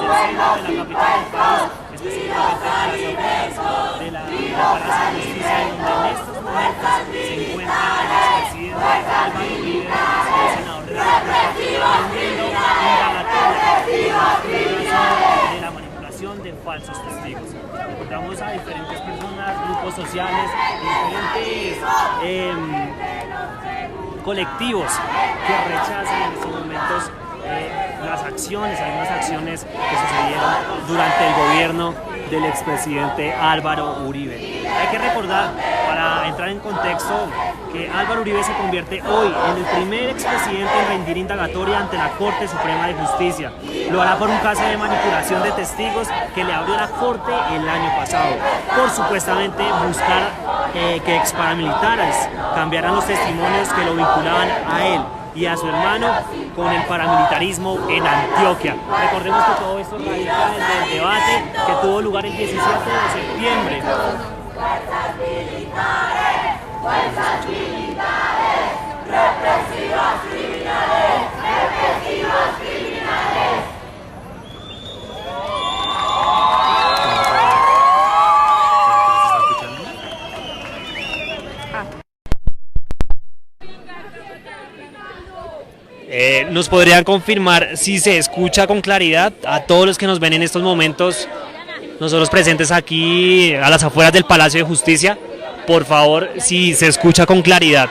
centro de la capital del país, específicamente de la Palacio de Justicia, en donde en estos momentos se encuentra el expresidente Álvaro Uribe, el senador de la República, rendiendo indagatoria de la manipulación de falsos testigos. Encontramos a diferentes personas, grupos sociales, diferentes colectivos que rechazan en estos momentos algunas acciones que sucedieron durante el gobierno del expresidente Álvaro Uribe. Hay que recordar, para entrar en contexto, que Álvaro Uribe se convierte hoy en el primer expresidente en rendir indagatoria ante la Corte Suprema de Justicia. Lo hará por un caso de manipulación de testigos que le abrió la Corte el año pasado, por supuestamente buscar que exparamilitares cambiaran los testimonios que lo vinculaban a él y a su hermano con el paramilitarismo en Antioquia. Recordemos que todo esto radica desde el debate que tuvo lugar el 17 de septiembre. Fuerzas militares, represivas criminales, represivas criminales. ¿Nos podrían confirmar si se escucha con claridad a todos los que nos ven en estos momentos, nosotros presentes aquí a las afueras del Palacio de Justicia? Por favor, si se escucha con claridad.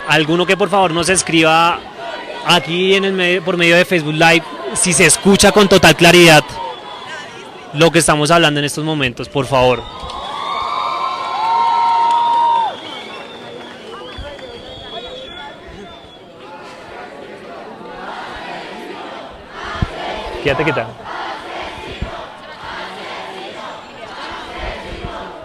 Alguno que por favor nos escriba aquí en el medio, por medio de Facebook Live, si se escucha con total claridad lo que estamos hablando en estos momentos, por favor. Quédate quieta.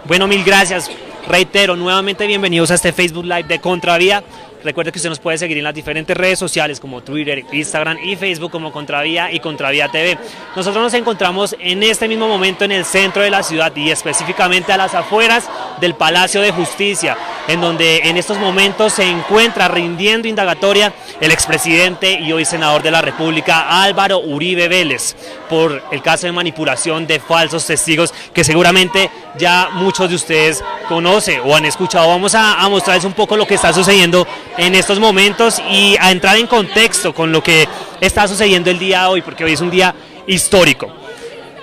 Bueno, mil gracias. Reitero, nuevamente bienvenidos a este Facebook Live de Contravía. Recuerde que usted nos puede seguir en las diferentes redes sociales como Twitter, Instagram y Facebook como Contravía y Contravía TV. Nosotros nos encontramos en este mismo momento en el centro de la ciudad y específicamente a las afueras del Palacio de Justicia, en donde en estos momentos se encuentra rindiendo indagatoria el expresidente y hoy senador de la República Álvaro Uribe Vélez por el caso de manipulación de falsos testigos que seguramente ya muchos de ustedes conocen o han escuchado. Vamos a mostrarles un poco lo que está sucediendo en estos momentos y a entrar en contexto con lo que está sucediendo el día de hoy, porque hoy es un día histórico.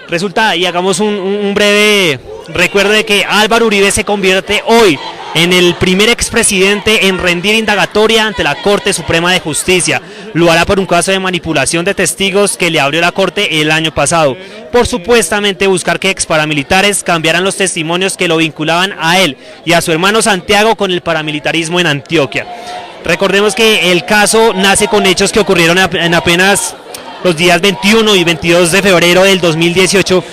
Resulta, y hagamos un breve recuerdo de que Álvaro Uribe se convierte hoy en el primer expresidente en rendir indagatoria ante la Corte Suprema de Justicia. Lo hará por un caso de manipulación de testigos que le abrió la Corte el año pasado, por supuestamente buscar que exparamilitares cambiaran los testimonios que lo vinculaban a él y a su hermano Santiago con el paramilitarismo en Antioquia. Recordemos que el caso nace con hechos que ocurrieron en apenas los días 21 y 22 de febrero del 2018,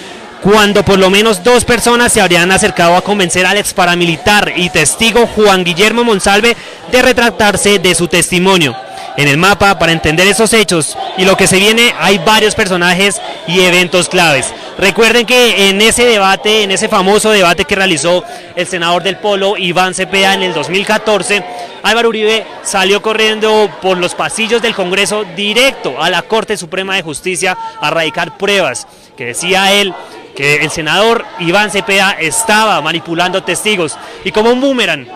cuando por lo menos 2 personas se habrían acercado a convencer al exparamilitar y testigo Juan Guillermo Monsalve de retractarse de su testimonio. En el mapa, para entender esos hechos y lo que se viene, hay varios personajes y eventos claves. Recuerden que en ese debate, en ese famoso debate que realizó el senador del Polo, Iván Cepeda, en el 2014, Álvaro Uribe salió corriendo por los pasillos del Congreso directo a la Corte Suprema de Justicia a radicar pruebas que decía él que el senador Iván Cepeda estaba manipulando testigos, y como un boomerang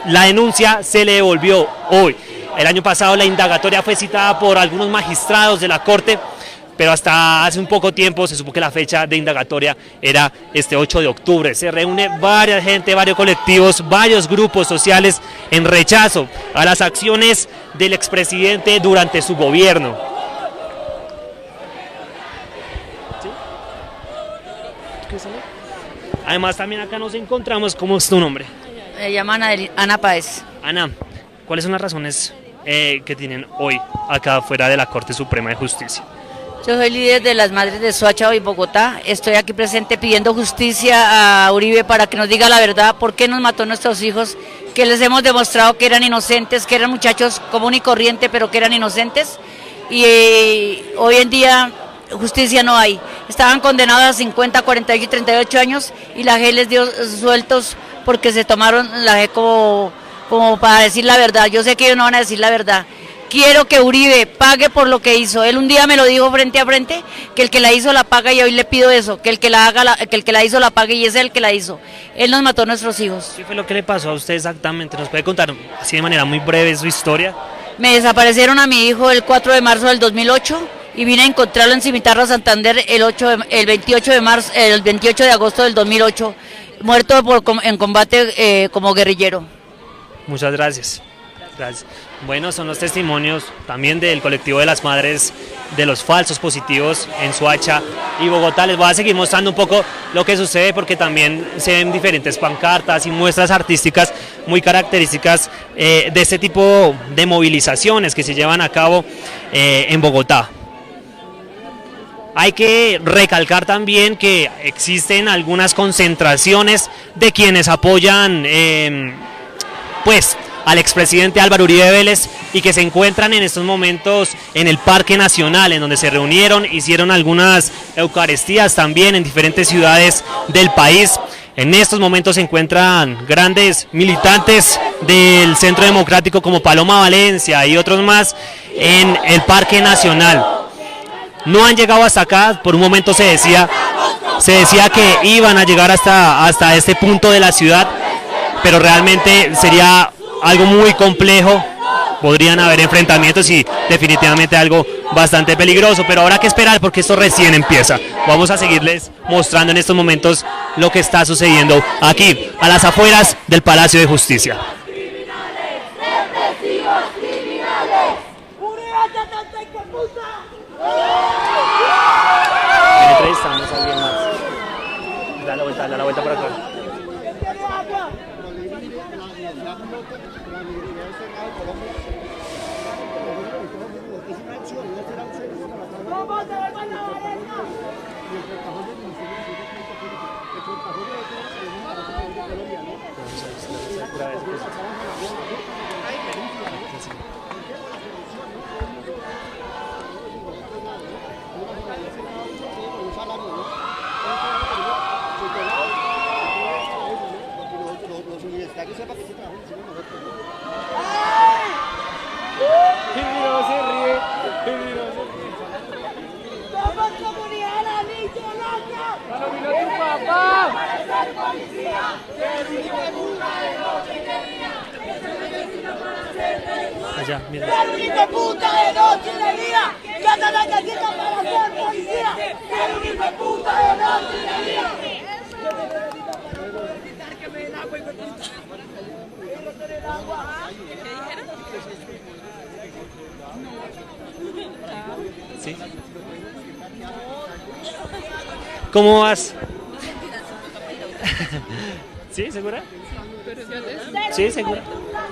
la denuncia se le devolvió hoy. El año pasado la indagatoria fue citada por algunos magistrados de la Corte, pero hasta hace un poco tiempo se supo que la fecha de indagatoria era este 8 de octubre. Se reúne varias gente, varios colectivos, varios grupos sociales en rechazo a las acciones del expresidente durante su gobierno. Además también acá nos encontramos, ¿cómo es tu nombre? Me llaman Ana Páez. Ana, ¿cuáles son las razones que tienen hoy acá afuera de la Corte Suprema de Justicia? Yo soy líder de las Madres de Soacha y Bogotá. Estoy aquí presente pidiendo justicia a Uribe para que nos diga la verdad, por qué nos mató a nuestros hijos, que les hemos demostrado que eran inocentes, que eran muchachos común y corriente, pero que eran inocentes. Y hoy en día justicia no hay. Estaban condenados a 50, 48 y 38 años y la JEP les dio sueltos porque se tomaron la JEP como para decir la verdad. Yo sé que ellos no van a decir la verdad. Quiero que Uribe pague por lo que hizo. Él un día me lo dijo frente a frente, que el que la hizo la paga, y hoy le pido eso, que el que la hizo la pague, y es él que la hizo. Él nos mató a nuestros hijos. ¿Qué fue lo que le pasó a usted exactamente? ¿Nos puede contar así de manera muy breve su historia? Me desaparecieron a mi hijo el 4 de marzo del 2008 y vine a encontrarlo en Cimitarra, Santander, el 28 de agosto del 2008, muerto en combate como guerrillero. Muchas gracias. Gracias. Bueno, son los testimonios también del colectivo de las madres de los falsos positivos en Soacha y Bogotá. Les voy a seguir mostrando un poco lo que sucede, porque también se ven diferentes pancartas y muestras artísticas muy características de este tipo de movilizaciones que se llevan a cabo en Bogotá. Hay que recalcar también que existen algunas concentraciones de quienes apoyan pues al expresidente Álvaro Uribe Vélez, y que se encuentran en estos momentos en el Parque Nacional, en donde se reunieron, hicieron algunas eucaristías también en diferentes ciudades del país. En estos momentos se encuentran grandes militantes del Centro Democrático como Paloma Valencia y otros más en el Parque Nacional. No han llegado hasta acá. Por un momento se decía que iban a llegar hasta este punto de la ciudad, pero realmente sería algo muy complejo. Podrían haber enfrentamientos y definitivamente algo bastante peligroso, pero habrá que esperar porque esto recién empieza. Vamos a seguirles mostrando en estos momentos lo que está sucediendo aquí, a las afueras del Palacio de Justicia. Entrevistamos a alguien más. Da la vuelta por acá. Allá, mira. ¿Sí? ¿Cómo vas? ¿Sí? ¿Segura? Sí, segura.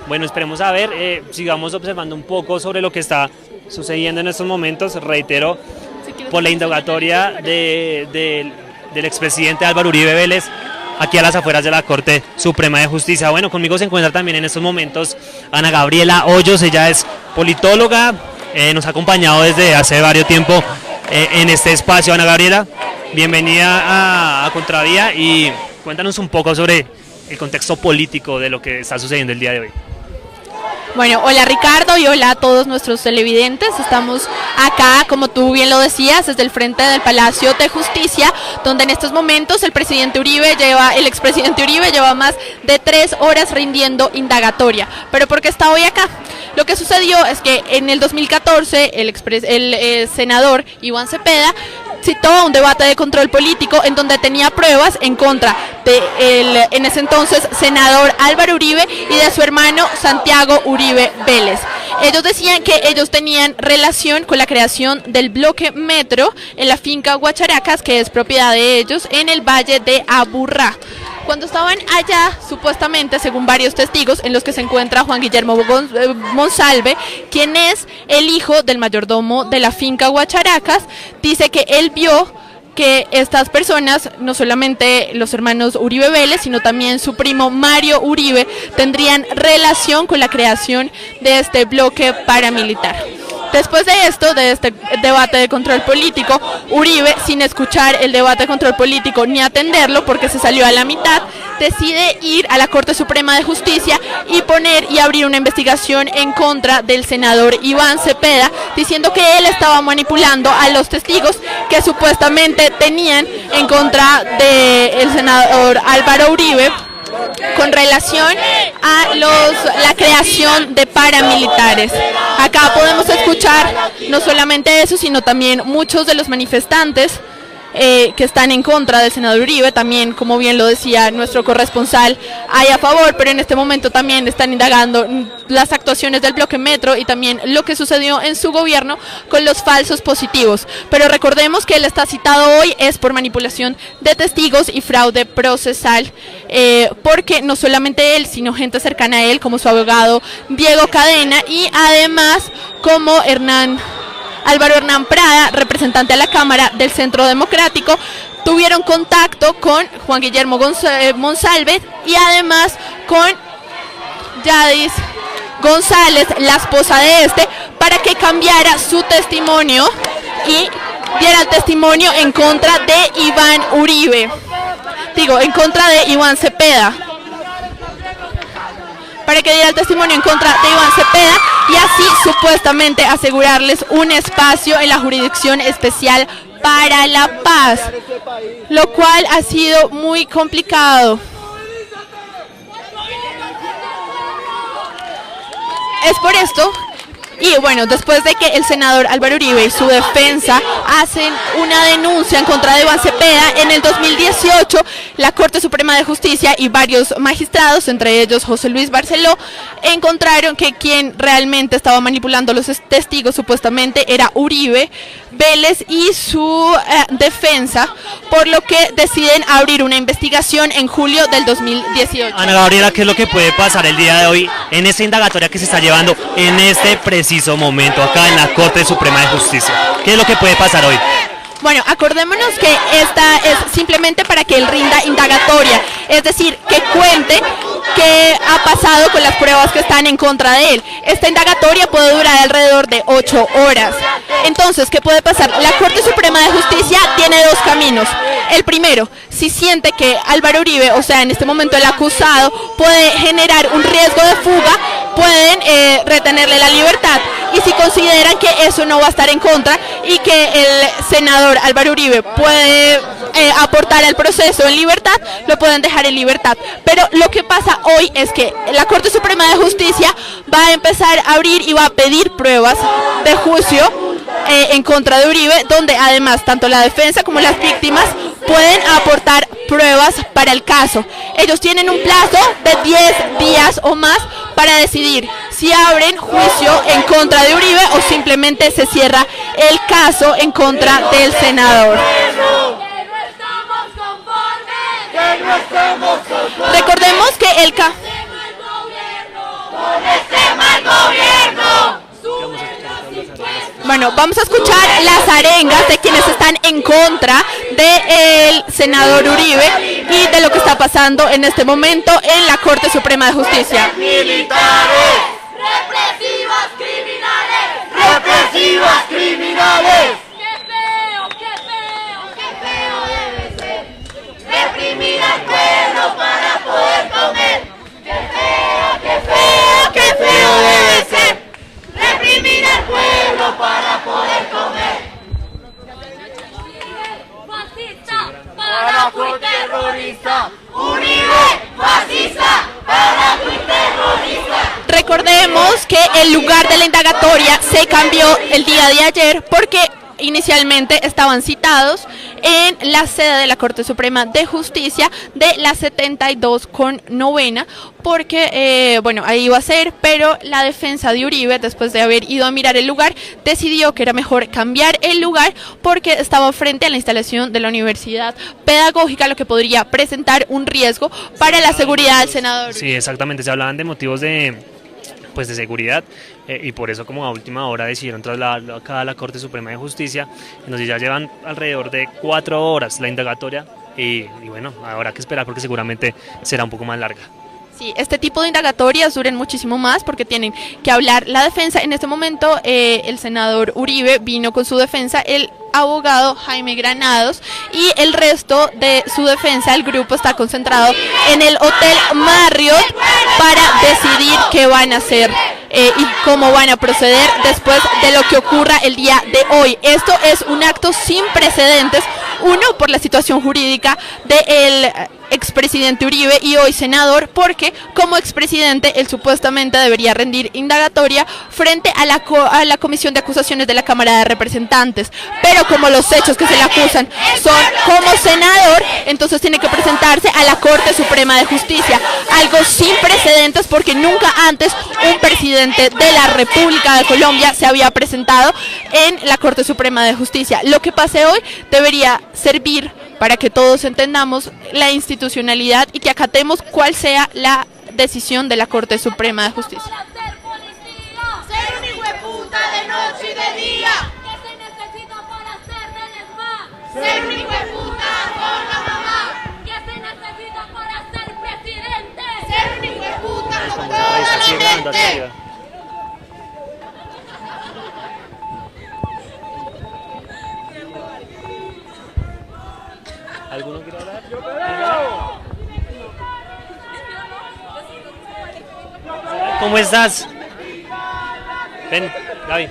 Bueno, esperemos a ver, sigamos observando un poco sobre lo que está sucediendo en estos momentos. Reitero, por la indagatoria del expresidente Álvaro Uribe Vélez, aquí a las afueras de la Corte Suprema de Justicia. Bueno, conmigo se encuentra también en estos momentos Ana Gabriela Hoyos. Ella es politóloga, nos ha acompañado desde hace varios tiempo en este espacio. Ana Gabriela, bienvenida a Contravía, y cuéntanos un poco sobre el contexto político de lo que está sucediendo el día de hoy. Bueno, hola Ricardo y hola a todos nuestros televidentes. Estamos acá, como tú bien lo decías, desde el frente del Palacio de Justicia, donde en estos momentos el expresidente Uribe lleva más de 3 horas rindiendo indagatoria. ¿Pero por qué está hoy acá? Lo que sucedió es que en el 2014 el senador Iván Cepeda citó a un debate de control político en donde tenía pruebas en contra de en ese entonces senador Álvaro Uribe y de su hermano Santiago Uribe Vélez. Ellos decían que ellos tenían relación con la creación del bloque Metro en la finca Guacharacas, que es propiedad de ellos, en el valle de Aburrá. Cuando estaban allá, supuestamente, según varios testigos, en los que se encuentra Juan Guillermo Monsalve, quien es el hijo del mayordomo de la finca Guacharacas, dice que él vio que estas personas, no solamente los hermanos Uribe Vélez, sino también su primo Mario Uribe, tendrían relación con la creación de este bloque paramilitar. Después de esto, de este debate de control político, Uribe, sin escuchar el debate de control político ni atenderlo porque se salió a la mitad, decide ir a la Corte Suprema de Justicia y poner y abrir una investigación en contra del senador Iván Cepeda, diciendo que él estaba manipulando a los testigos que supuestamente tenían en contra del senador Álvaro Uribe con relación a la creación de paramilitares. Acá podemos escuchar no solamente eso, sino también muchos de los manifestantes que están en contra del senador Uribe. También, como bien lo decía nuestro corresponsal, hay a favor, pero en este momento también están indagando las actuaciones del bloque Metro y también lo que sucedió en su gobierno con los falsos positivos. Pero recordemos que él está citado hoy es por manipulación de testigos y fraude procesal, porque no solamente él, sino gente cercana a él, como su abogado Diego Cadena, y además como Álvaro Hernán Prada, representante a la Cámara del Centro Democrático, tuvieron contacto con Juan Guillermo Monsalve y además con Yadis González, la esposa de este, para que cambiara su testimonio y diera el testimonio en contra de en contra de Iván Cepeda. Para que diera el testimonio en contra de Iván Cepeda y así supuestamente asegurarles un espacio en la Jurisdicción Especial para la Paz, lo cual ha sido muy complicado. Es por esto. Y bueno, después de que el senador Álvaro Uribe y su defensa hacen una denuncia en contra de Iván Cepeda, en el 2018 la Corte Suprema de Justicia y varios magistrados, entre ellos José Luis Barceló, encontraron que quien realmente estaba manipulando los testigos supuestamente era Uribe Vélez y su defensa, por lo que deciden abrir una investigación en julio del 2018. Ana Gabriela, ¿qué es lo que puede pasar el día de hoy en esta indagatoria que se está llevando en este preciso momento acá en la Corte Suprema de Justicia? ¿Qué es lo que puede pasar hoy? Bueno, acordémonos que esta es simplemente para que él rinda indagatoria, es decir, que cuente qué ha pasado con las pruebas que están en contra de él. Esta indagatoria puede durar alrededor de 8 horas. Entonces, ¿qué puede pasar? La Corte Suprema de Justicia tiene dos caminos. El primero, si siente que Álvaro Uribe, o sea, en este momento el acusado, puede generar un riesgo de fuga, pueden retenerle la libertad. Y si consideran que eso no va a estar en contra y que el senador Álvaro Uribe puede aportar al proceso en libertad, lo pueden dejar en libertad. Pero lo que pasa hoy es que la Corte Suprema de Justicia va a empezar a abrir y va a pedir pruebas de juicio en contra de Uribe, donde además tanto la defensa como las víctimas pueden aportar pruebas para el caso. Ellos tienen un plazo de 10 días o más para decidir si abren juicio en contra de Uribe o simplemente se cierra el caso en contra del senador. Recordemos que el caso... Bueno, vamos a escuchar las arengas de quienes están en contra del senador Uribe y de lo que está pasando en este momento en la Corte Suprema de Justicia. Militares, represivos criminales, represivos criminales. Qué feo debe ser reprimir al pueblo para poder comer. Qué feo debe ser reprimir al pueblo para poder comer. Fascista, paraco y terrorista. Uribe, fascista, paraco y terrorista. Recordemos que el lugar de la indagatoria se cambió el día de ayer porque inicialmente estaban citados en la sede de la Corte Suprema de Justicia de la 72 con novena, porque bueno, ahí iba a ser, pero la defensa de Uribe, después de haber ido a mirar el lugar, decidió que era mejor cambiar el lugar porque estaba frente a la instalación de la Universidad Pedagógica, lo que podría presentar un riesgo para la seguridad del senador. Sí, exactamente, se hablaban de motivos de seguridad, y por eso como a última hora decidieron trasladarlo acá a la Corte Suprema de Justicia, entonces ya llevan alrededor de 4 horas la indagatoria y bueno, habrá que esperar porque seguramente será un poco más larga. Sí, este tipo de indagatorias duran muchísimo más porque tienen que hablar la defensa. En este momento el senador Uribe vino con su defensa, el abogado Jaime Granados, y el resto de su defensa, el grupo está concentrado en el Hotel Marriott para decidir qué van a hacer y cómo van a proceder después de lo que ocurra el día de hoy. Esto es un acto sin precedentes, uno por la situación jurídica del expresidente Uribe y hoy senador, porque como expresidente él supuestamente debería rendir indagatoria frente a la Comisión de Acusaciones de la Cámara de Representantes, pero como los hechos que se le acusan son como senador, entonces tiene que presentarse a la Corte Suprema de Justicia, algo sin precedentes porque nunca antes un presidente de la República de Colombia se había presentado en la Corte Suprema de Justicia. Lo que pase hoy debería servir para que todos entendamos la institucionalidad y que acatemos cuál sea la decisión de la Corte Suprema de Justicia. Ser un hijueputa de noche y de día. ¿Qué se necesita para ser del ESMAD? Ser un hijueputa con la mamá. ¿Qué se necesita para ser presidente? Ser un hijueputa con toda Ahí está la llegando hacia gente. arriba. ¿Alguno quiere hablar? ¿Cómo estás? Ven, Gaby.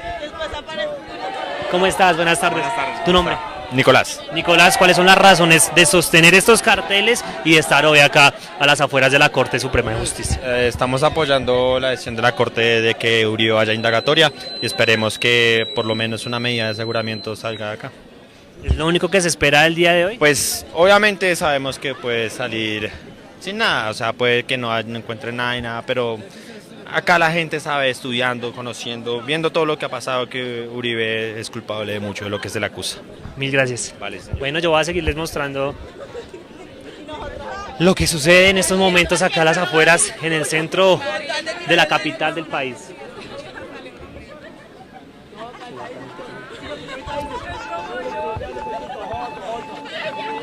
¿Cómo estás? Buenas tardes. Buenas tardes. ¿Tu nombre? Nicolás. Nicolás, ¿cuáles son las razones de sostener estos carteles y de estar hoy acá a las afueras de la Corte Suprema de Justicia? Estamos apoyando la decisión de la Corte de que Uribe vaya indagatoria y esperemos que por lo menos una medida de aseguramiento salga de acá. ¿Es lo único que se espera el día de hoy? Pues obviamente sabemos que puede salir sin nada, o sea, puede que no encuentre nada y nada, pero acá la gente sabe, estudiando, conociendo, viendo todo lo que ha pasado, que Uribe es culpable de mucho de lo que se le acusa. Mil gracias. Vale, señor. Bueno, yo voy a seguirles mostrando lo que sucede en estos momentos acá a las afueras, en el centro de la capital del país.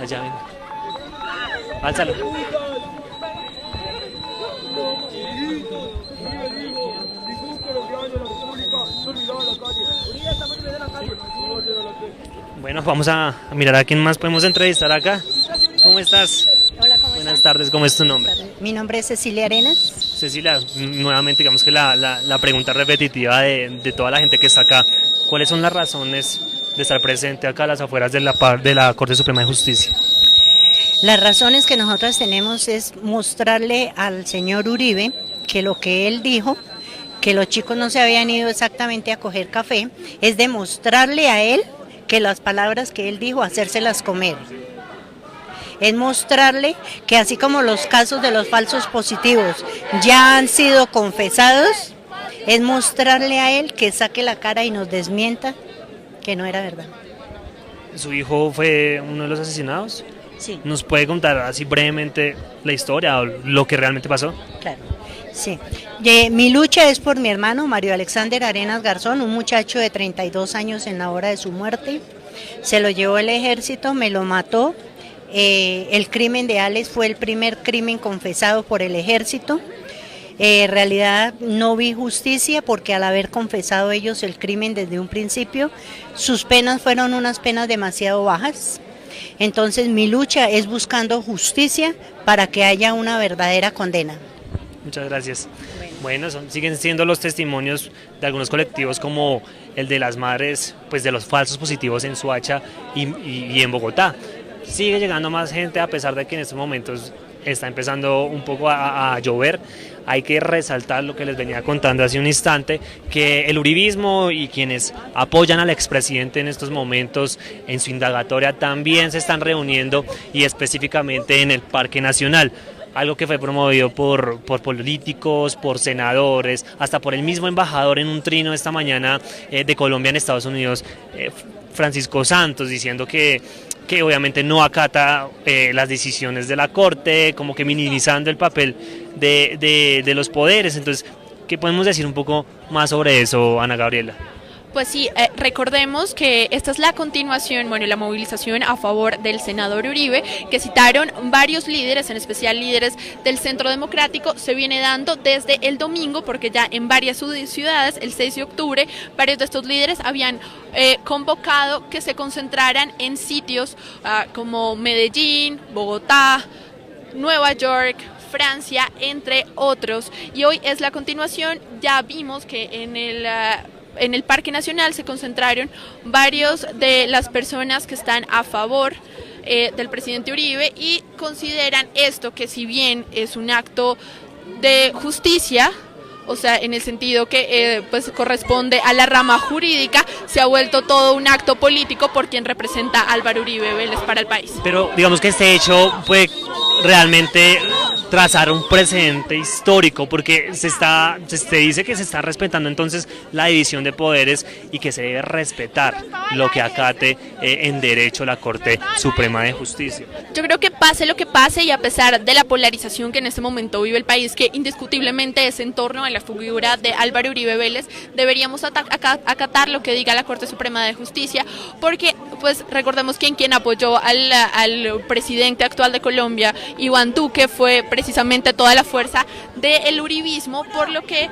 Allá ven. Álzalo. Bueno, vamos a mirar a quién más podemos entrevistar acá. ¿Cómo estás? Hola, ¿cómo Buenas están? tardes, ¿cómo es tu nombre? Mi nombre es Cecilia Arenas. Cecilia, nuevamente digamos que la pregunta repetitiva de toda la gente que está acá. ¿Cuáles son las razones de estar presente acá a las afueras de la Corte Suprema de Justicia? Las razones que nosotros tenemos es mostrarle al señor Uribe que lo que él dijo, que los chicos no se habían ido exactamente a coger café, es demostrarle a él que las palabras que él dijo, hacérselas comer. Es mostrarle que así como los casos de los falsos positivos ya han sido confesados, es mostrarle a él que saque la cara y nos desmienta que no era verdad. ¿Su hijo fue uno de los asesinados? Sí, ¿Nos puede contar así brevemente la historia o lo que realmente pasó? claro. Sí. Mi lucha es por mi hermano Mario Alexander Arenas Garzón, un muchacho de 32 años en la hora de su muerte. Se lo llevó el ejército, me lo mató. El crimen de Alex fue el primer crimen confesado por el ejército. En realidad no vi justicia porque al haber confesado ellos el crimen desde un principio, sus penas fueron unas penas demasiado bajas. Entonces mi lucha es buscando justicia para que haya una verdadera condena. Muchas gracias. Bueno, siguen siendo los testimonios de algunos colectivos como el de las madres, pues de los falsos positivos en Soacha y en Bogotá. Sigue llegando más gente a pesar de que en estos momentos está empezando un poco a llover. Hay que resaltar lo que les venía contando hace un instante, que el uribismo y quienes apoyan al expresidente en estos momentos en su indagatoria también se están reuniendo y específicamente en el Parque Nacional. Algo que fue promovido por políticos, por senadores, hasta por el mismo embajador en un trino esta mañana de Colombia en Estados Unidos, Francisco Santos, diciendo que obviamente no acata las decisiones de la Corte, como que minimizando el papel de los poderes. Entonces, ¿qué podemos decir un poco más sobre eso, Ana Gabriela? Pues sí, recordemos que esta es la continuación, bueno, la movilización a favor del senador Uribe, que citaron varios líderes, en especial líderes del Centro Democrático, se viene dando desde el domingo, porque ya en varias ciudades, el 6 de octubre, varios de estos líderes habían convocado que se concentraran en sitios como Medellín, Bogotá, Nueva York, Francia, entre otros, y hoy es la continuación. Ya vimos que en el Parque Nacional se concentraron varios de las personas que están a favor del presidente Uribe y consideran esto, que si bien es un acto de justicia, o sea, en el sentido que pues corresponde a la rama jurídica, se ha vuelto todo un acto político por quien representa a Álvaro Uribe Vélez para el país. Pero digamos que este hecho puede realmente trazar un precedente histórico, porque se dice que se está respetando entonces la división de poderes y que se debe respetar lo que acate en derecho la Corte Suprema de Justicia. Yo creo que pase lo que pase, y a pesar de la polarización que en este momento vive el país, que indiscutiblemente es en torno a la figura de Álvaro Uribe Vélez, deberíamos acatar lo que diga la Corte Suprema de Justicia, porque pues recordemos que quien apoyó al presidente actual de Colombia, Iván Duque, fue precisamente toda la fuerza del uribismo, por lo que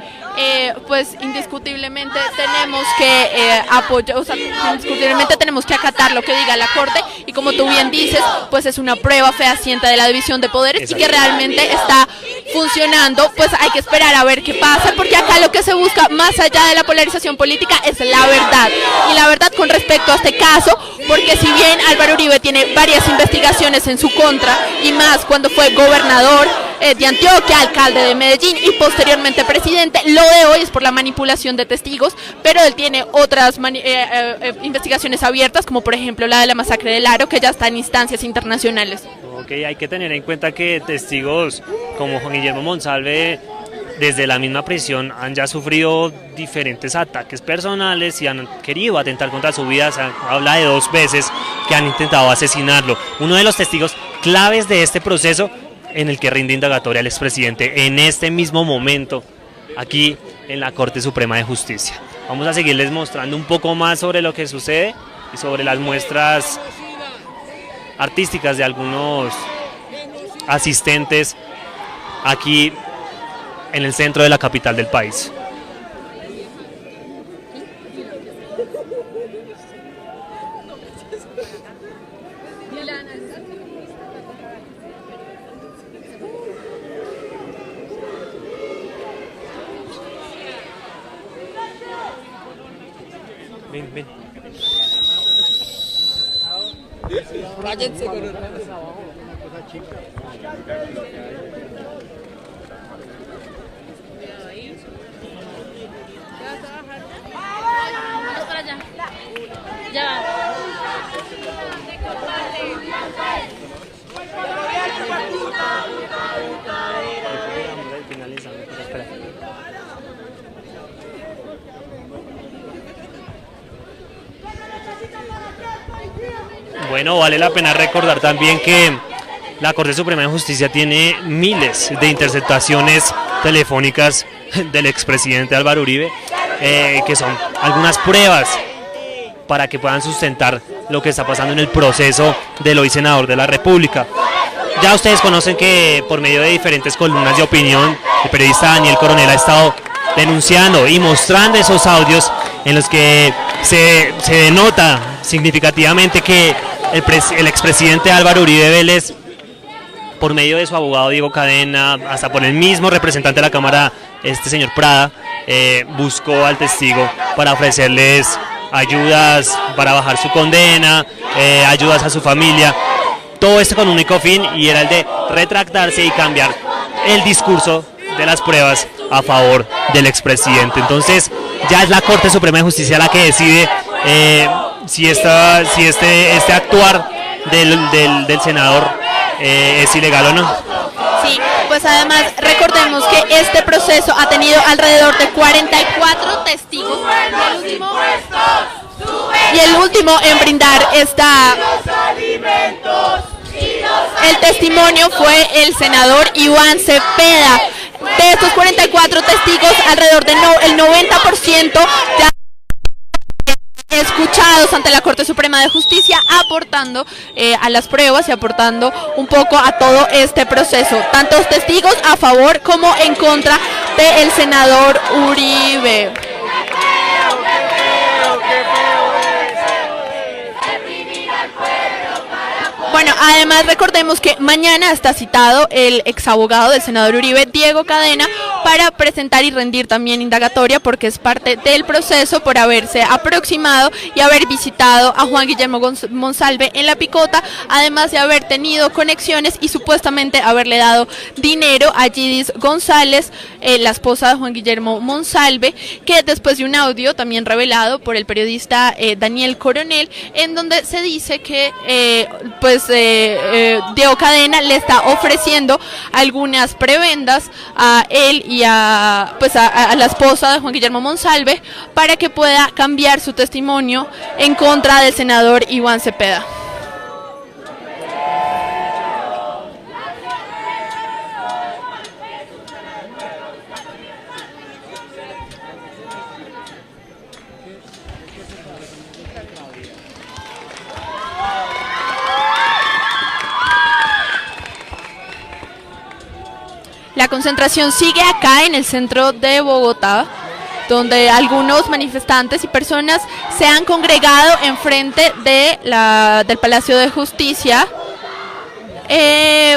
pues indiscutiblemente tenemos que apoyar, o sea, indiscutiblemente tenemos que acatar lo que diga la Corte, y como tú bien dices, pues es una prueba fehaciente de la división de poderes y que realmente está funcionando. Pues hay que esperar a ver qué pasa, porque acá lo que se busca, más allá de la polarización política, es la verdad, y la verdad con respecto a este caso, porque si bien Álvaro Uribe tiene varias investigaciones en su contra, y más cuando fue gobernador de Antioquia, alcalde de Medellín y posteriormente presidente, lo de hoy es por la manipulación de testigos, pero él tiene otras investigaciones abiertas, como por ejemplo la de la masacre del Aro, que ya está en instancias internacionales. Ok, hay que tener en cuenta que testigos como Juan Guillermo Monsalve, desde la misma prisión, han ya sufrido diferentes ataques personales y han querido atentar contra su vida. Se habla de 2 veces que han intentado asesinarlo. Uno de los testigos claves de este proceso, en el que rinde indagatoria al expresidente en este mismo momento, aquí en la Corte Suprema de Justicia. Vamos a seguirles mostrando un poco más sobre lo que sucede y sobre las muestras artísticas de algunos asistentes aquí en el centro de la capital del país. Ven, ven. Vamos para allá. Ya. Bueno, vale la pena recordar también que la Corte Suprema de Justicia tiene miles de interceptaciones telefónicas del expresidente Álvaro Uribe, que son algunas pruebas para que puedan sustentar lo que está pasando en el proceso del hoy senador de la República. Ya ustedes conocen que por medio de diferentes columnas de opinión, el periodista Daniel Coronel ha estado denunciando y mostrando esos audios en los que se denota significativamente que el expresidente Álvaro Uribe Vélez, por medio de su abogado Diego Cadena, hasta por el mismo representante de la Cámara, este señor Prada, buscó al testigo para ofrecerles ayudas para bajar su condena, ayudas a su familia, todo esto con un único fin, y era el de retractarse y cambiar el discurso de las pruebas a favor del expresidente. Entonces ya es la Corte Suprema de Justicia la que decide si este actuar del senador es ilegal o no. Sí, pues además recordemos que este proceso ha tenido alrededor de 44 testigos, y el último en brindar el testimonio fue el senador Iván Cepeda. De estos 44 testigos, alrededor del el 90% ya escuchados ante la Corte Suprema de Justicia, aportando a las pruebas y aportando un poco a todo este proceso. Tantos testigos a favor como en contra del senador Uribe. Bueno, además recordemos que mañana está citado el exabogado del senador Uribe, Diego Cadena, para presentar y rendir también indagatoria porque es parte del proceso por haberse aproximado y haber visitado a Juan Guillermo Monsalve en La Picota, además de haber tenido conexiones y supuestamente haberle dado dinero a Yidis González, la esposa de Juan Guillermo Monsalve, que después de un audio también revelado por el periodista Daniel Coronel, en donde se dice que Diego Cadena le está ofreciendo algunas prebendas a él y a la esposa de Juan Guillermo Monsalve para que pueda cambiar su testimonio en contra del senador Iván Cepeda. La concentración sigue acá en el centro de Bogotá, donde algunos manifestantes y personas se han congregado enfrente del Palacio de Justicia,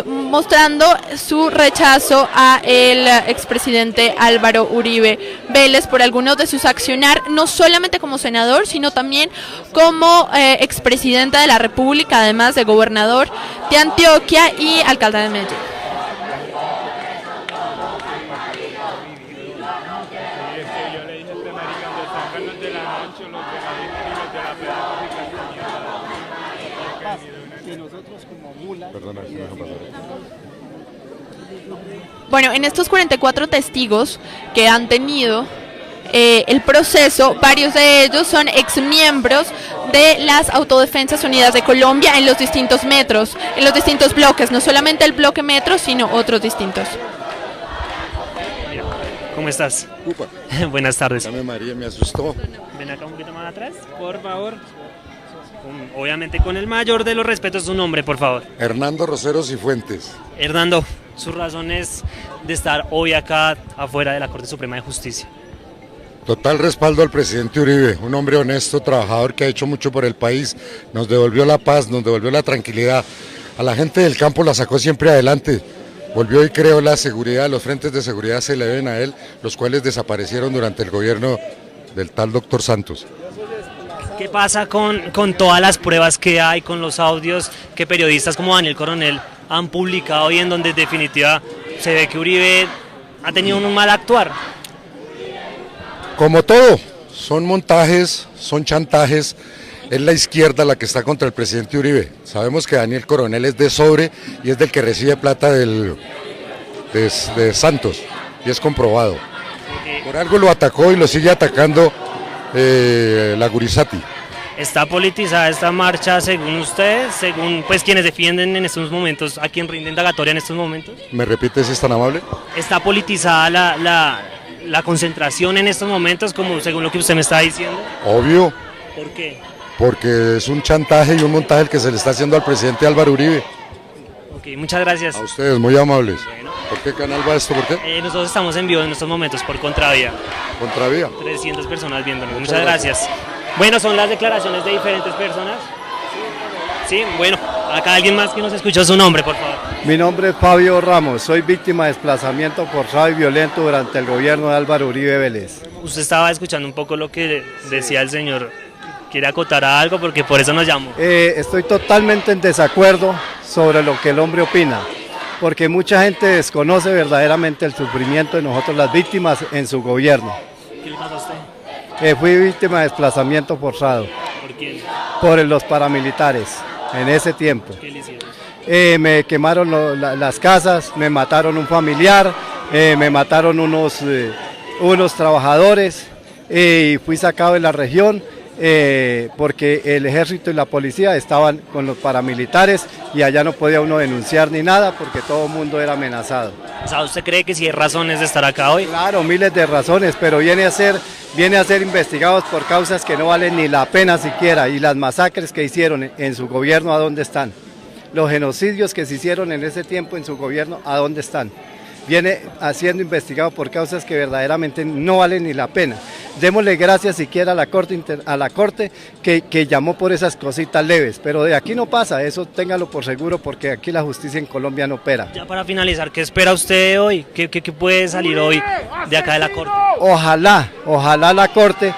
mostrando su rechazo a el expresidente Álvaro Uribe Vélez por algunos de sus accionar, no solamente como senador, sino también como expresidente de la República, además de gobernador de Antioquia y alcalde de Medellín. Bueno, en estos 44 testigos que han tenido el proceso, varios de ellos son exmiembros de las Autodefensas Unidas de Colombia en los distintos metros, en los distintos bloques, no solamente el bloque metro, sino otros distintos. ¿Cómo estás? Upa. Buenas tardes. Dame María, me asustó. Ven acá un poquito más atrás, por favor. Obviamente con el mayor de los respetos, su nombre, por favor. Hernando Roseros y Fuentes. Hernando, sus razones de estar hoy acá afuera de la Corte Suprema de Justicia. Total respaldo al presidente Uribe, un hombre honesto, trabajador que ha hecho mucho por el país, nos devolvió la paz, nos devolvió la tranquilidad. A la gente del campo la sacó siempre adelante. Volvió y creó la seguridad, los frentes de seguridad se le deben a él, los cuales desaparecieron durante el gobierno del tal doctor Santos. ¿Qué pasa con todas las pruebas que hay, con los audios que periodistas como Daniel Coronel han publicado y en donde en definitiva se ve que Uribe ha tenido un mal actuar? Como todo, son montajes, son chantajes, es la izquierda la que está contra el presidente Uribe. Sabemos que Daniel Coronel es de sobre y es del que recibe plata de Santos, y es comprobado. Por algo lo atacó y lo sigue atacando la Gurizati. ¿Está politizada esta marcha según ustedes, según pues quienes defienden en estos momentos, a quien rinde indagatoria en estos momentos? ¿Me repite si es tan amable? ¿Está politizada la concentración en estos momentos, como según lo que usted me está diciendo? Obvio. ¿Por qué? Porque es un chantaje y un montaje el que se le está haciendo al presidente Álvaro Uribe. Ok, muchas gracias. A ustedes, muy amables. Bueno. ¿Por qué canal va esto? ¿Por qué? Nosotros estamos en vivo en estos momentos por Contravía. Contravía. 300 personas viéndonos. Muchas gracias. Bueno, son las declaraciones de diferentes personas. Sí, bueno, acá alguien más que nos escuchó, su nombre, por favor. Mi nombre es Fabio Ramos, soy víctima de desplazamiento forzado y violento durante el gobierno de Álvaro Uribe Vélez. Usted estaba escuchando un poco lo que decía el señor. ¿Quiere acotar a algo? Porque por eso nos llamó. Estoy totalmente en desacuerdo sobre lo que el hombre opina, porque mucha gente desconoce verdaderamente el sufrimiento de nosotros las víctimas en su gobierno. ¿Qué le pasó a usted? Fui víctima de desplazamiento forzado. ¿Por quién? Por los paramilitares en ese tiempo. ¿Qué le hicieron? Me quemaron las casas, me mataron un familiar, me mataron unos trabajadores y fui sacado de la región porque el ejército y la policía estaban con los paramilitares y allá no podía uno denunciar ni nada porque todo el mundo era amenazado. O sea, ¿usted cree que sí hay razones de estar acá hoy? Claro, miles de razones, pero viene a ser viene a ser investigados por causas que no valen ni la pena siquiera, y las masacres que hicieron en su gobierno, ¿a dónde están? Los genocidios que se hicieron en ese tiempo en su gobierno, ¿a dónde están? Viene siendo investigado por causas que verdaderamente no valen ni la pena. Démosle gracias siquiera a la Corte que llamó por esas cositas leves, pero de aquí no pasa, eso téngalo por seguro, porque aquí la justicia en Colombia no opera. Ya para finalizar, ¿qué espera usted hoy? ¿Qué puede salir hoy de acá de la Corte? Ojalá la Corte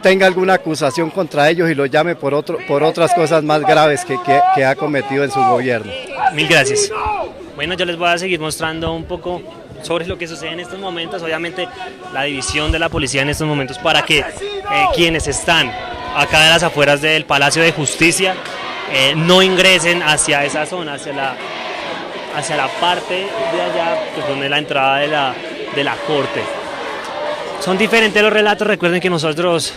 tenga alguna acusación contra ellos y los llame por otras cosas más graves que ha cometido en su gobierno. Mil gracias. Bueno, yo les voy a seguir mostrando un poco sobre lo que sucede en estos momentos, obviamente la división de la policía en estos momentos para que quienes están acá de las afueras del Palacio de Justicia no ingresen hacia esa zona, hacia la parte de allá, pues donde es la entrada de la Corte. Son diferentes los relatos, recuerden que nosotros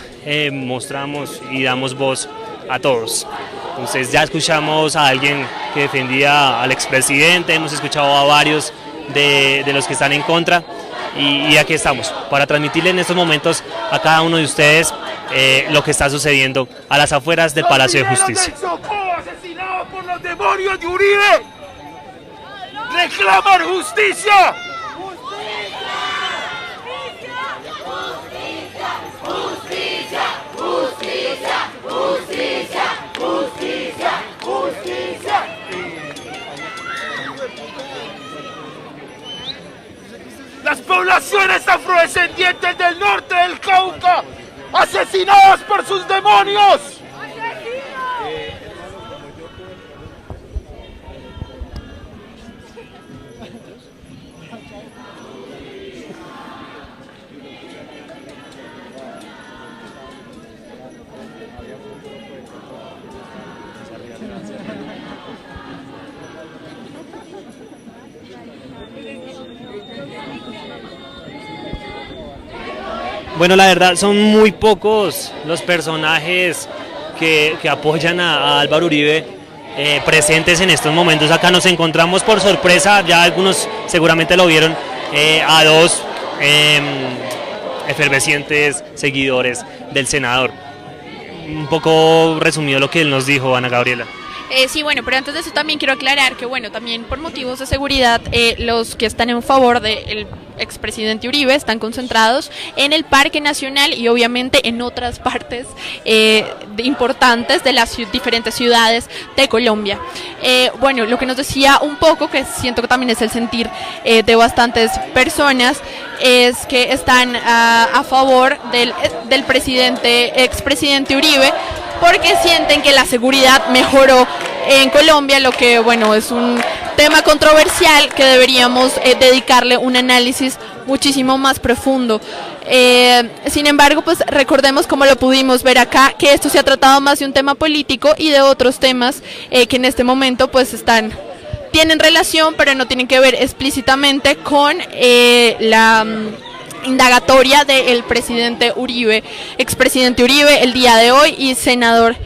mostramos y damos voz a todos. Entonces ya escuchamos a alguien que defendía al expresidente, hemos escuchado a varios de los que están en contra y aquí estamos para transmitirle en estos momentos a cada uno de ustedes lo que está sucediendo a las afueras del Palacio de Justicia. Asesinados por los demonios de Uribe, reclaman justicia. Las poblaciones afrodescendientes del norte del Cauca, asesinadas por sus demonios. Bueno, la verdad son muy pocos los personajes que apoyan a Álvaro Uribe presentes en estos momentos. Acá nos encontramos por sorpresa, ya algunos seguramente lo vieron, a dos efervescientes seguidores del senador. Un poco resumido lo que él nos dijo, Ana Gabriela. Sí, bueno, pero antes de eso también quiero aclarar que, bueno, también por motivos de seguridad, los que están en favor del expresidente Uribe están concentrados en el Parque Nacional y obviamente en otras partes importantes de las diferentes ciudades de Colombia. Bueno, lo que nos decía un poco, que siento que también es el sentir de bastantes personas, es que están a favor del expresidente Uribe, porque sienten que la seguridad mejoró en Colombia, lo que, bueno, es un tema controversial que deberíamos dedicarle un análisis muchísimo más profundo. Sin embargo, pues recordemos, como lo pudimos ver acá, que esto se ha tratado más de un tema político y de otros temas que en este momento pues tienen relación, pero no tienen que ver explícitamente con la indagatoria del presidente Uribe, expresidente Uribe, el día de hoy, y senador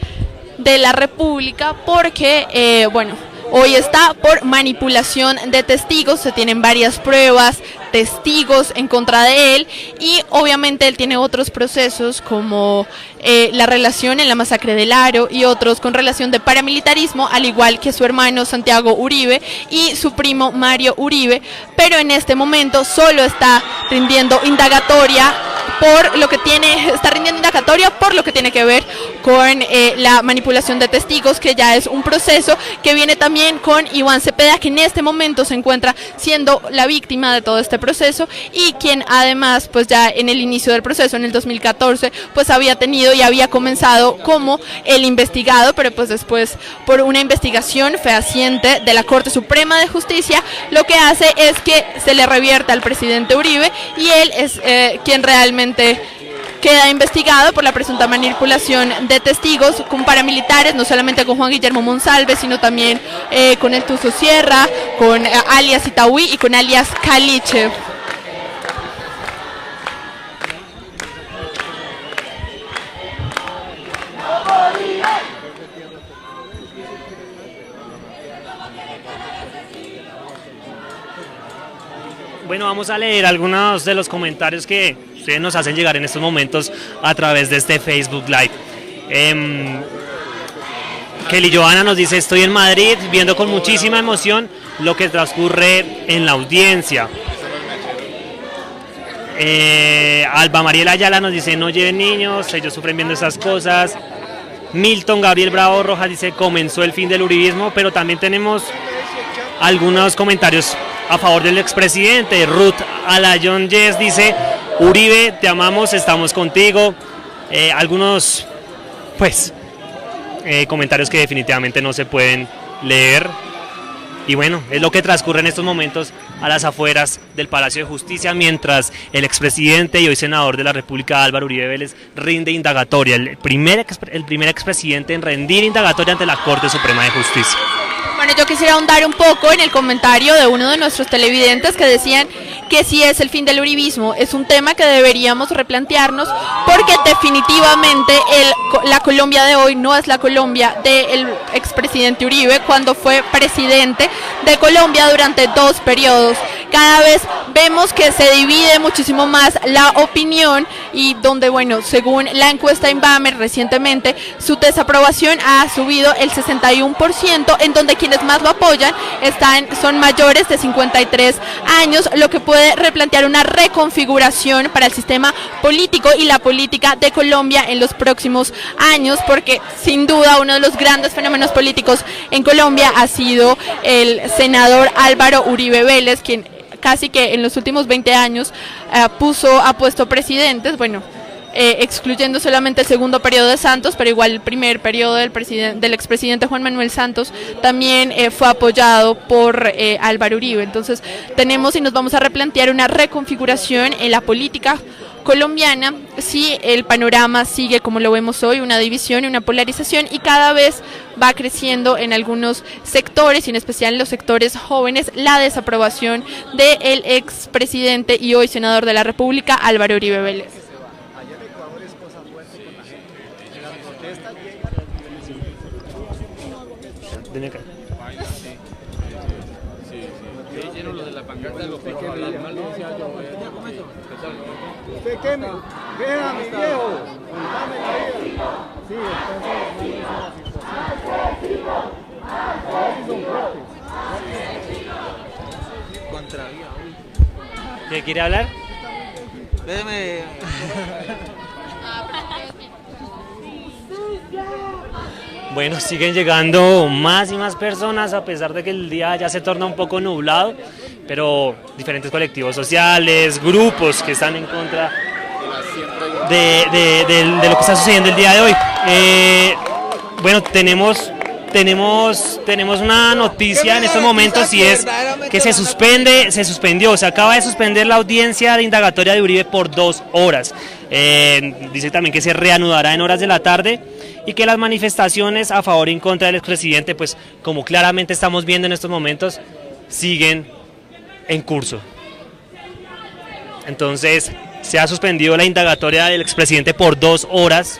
de la República, porque, bueno, hoy está por manipulación de testigos, se tienen varias pruebas, testigos en contra de él, y obviamente él tiene otros procesos como la relación en la masacre del Aro y otros con relación de paramilitarismo, al igual que su hermano Santiago Uribe y su primo Mario Uribe, pero en este momento solo está rindiendo indagatoria por lo que tiene que ver con la manipulación de testigos, que ya es un proceso que viene también con Iván Cepeda, que en este momento se encuentra siendo la víctima de todo este proceso y quien además pues ya en el inicio del proceso, en el 2014, pues había tenido y había comenzado como el investigado, pero pues después, por una investigación fehaciente de la Corte Suprema de Justicia, lo que hace es que se le revierte al presidente Uribe y él es quien realmente queda investigado por la presunta manipulación de testigos con paramilitares, no solamente con Juan Guillermo Monsalve, sino también con el Tuzo Sierra, con alias Itaúí y con alias Caliche. Bueno, vamos a leer algunos de los comentarios que ustedes nos hacen llegar en estos momentos a través de este Facebook Live. Kelly Johanna nos dice: estoy en Madrid viendo con muchísima emoción lo que transcurre en la audiencia. Alba Mariela Ayala nos dice: no lleven niños, ellos sufren viendo esas cosas. Milton Gabriel Bravo Rojas dice: comenzó el fin del uribismo, pero también tenemos algunos comentarios a favor del expresidente. Ruth Alayón Yes dice: Uribe, te amamos, estamos contigo. Algunos, pues, comentarios que definitivamente no se pueden leer. Y bueno, es lo que transcurre en estos momentos a las afueras del Palacio de Justicia, mientras el expresidente y hoy senador de la República, Álvaro Uribe Vélez, rinde indagatoria, el primer expresidente en rendir indagatoria ante la Corte Suprema de Justicia. Bueno, yo quisiera ahondar un poco en el comentario de uno de nuestros televidentes que decían que si es el fin del uribismo, es un tema que deberíamos replantearnos porque definitivamente la Colombia de hoy no es la Colombia del expresidente Uribe cuando fue presidente de Colombia durante 2 periodos. Cada vez vemos que se divide muchísimo más la opinión y donde, bueno, según la encuesta Inbamer recientemente, su desaprobación ha subido el 61%, en donde quienes más lo apoyan son mayores de 53 años, lo que puede replantear una reconfiguración para el sistema político y la política de Colombia en los próximos años, porque sin duda uno de los grandes fenómenos políticos en Colombia ha sido el senador Álvaro Uribe Vélez, quien casi que en los últimos 20 años ha puesto presidentes, bueno, excluyendo solamente el segundo periodo de Santos, pero igual el primer periodo del expresidente Juan Manuel Santos también fue apoyado por Álvaro Uribe. Entonces tenemos y nos vamos a replantear una reconfiguración en la política colombiana si el panorama sigue como lo vemos hoy, una división y una polarización, y cada vez va creciendo en algunos sectores y en especial en los sectores jóvenes la desaprobación del expresidente y hoy senador de la República, Álvaro Uribe Vélez. ¿Qué quiere hablar? Bueno, siguen llegando más y más personas a pesar de que el día ya se torna un poco nublado, pero diferentes colectivos sociales, grupos que están en contra de lo que está sucediendo el día de hoy. Bueno, tenemos una noticia en estos momentos y es que se acaba de suspender la audiencia de indagatoria de Uribe por 2 horas. Dice también que se reanudará en horas de la tarde y que las manifestaciones a favor y en contra del expresidente, pues como claramente estamos viendo en estos momentos, siguen en curso. Entonces se ha suspendido la indagatoria del expresidente por 2 horas.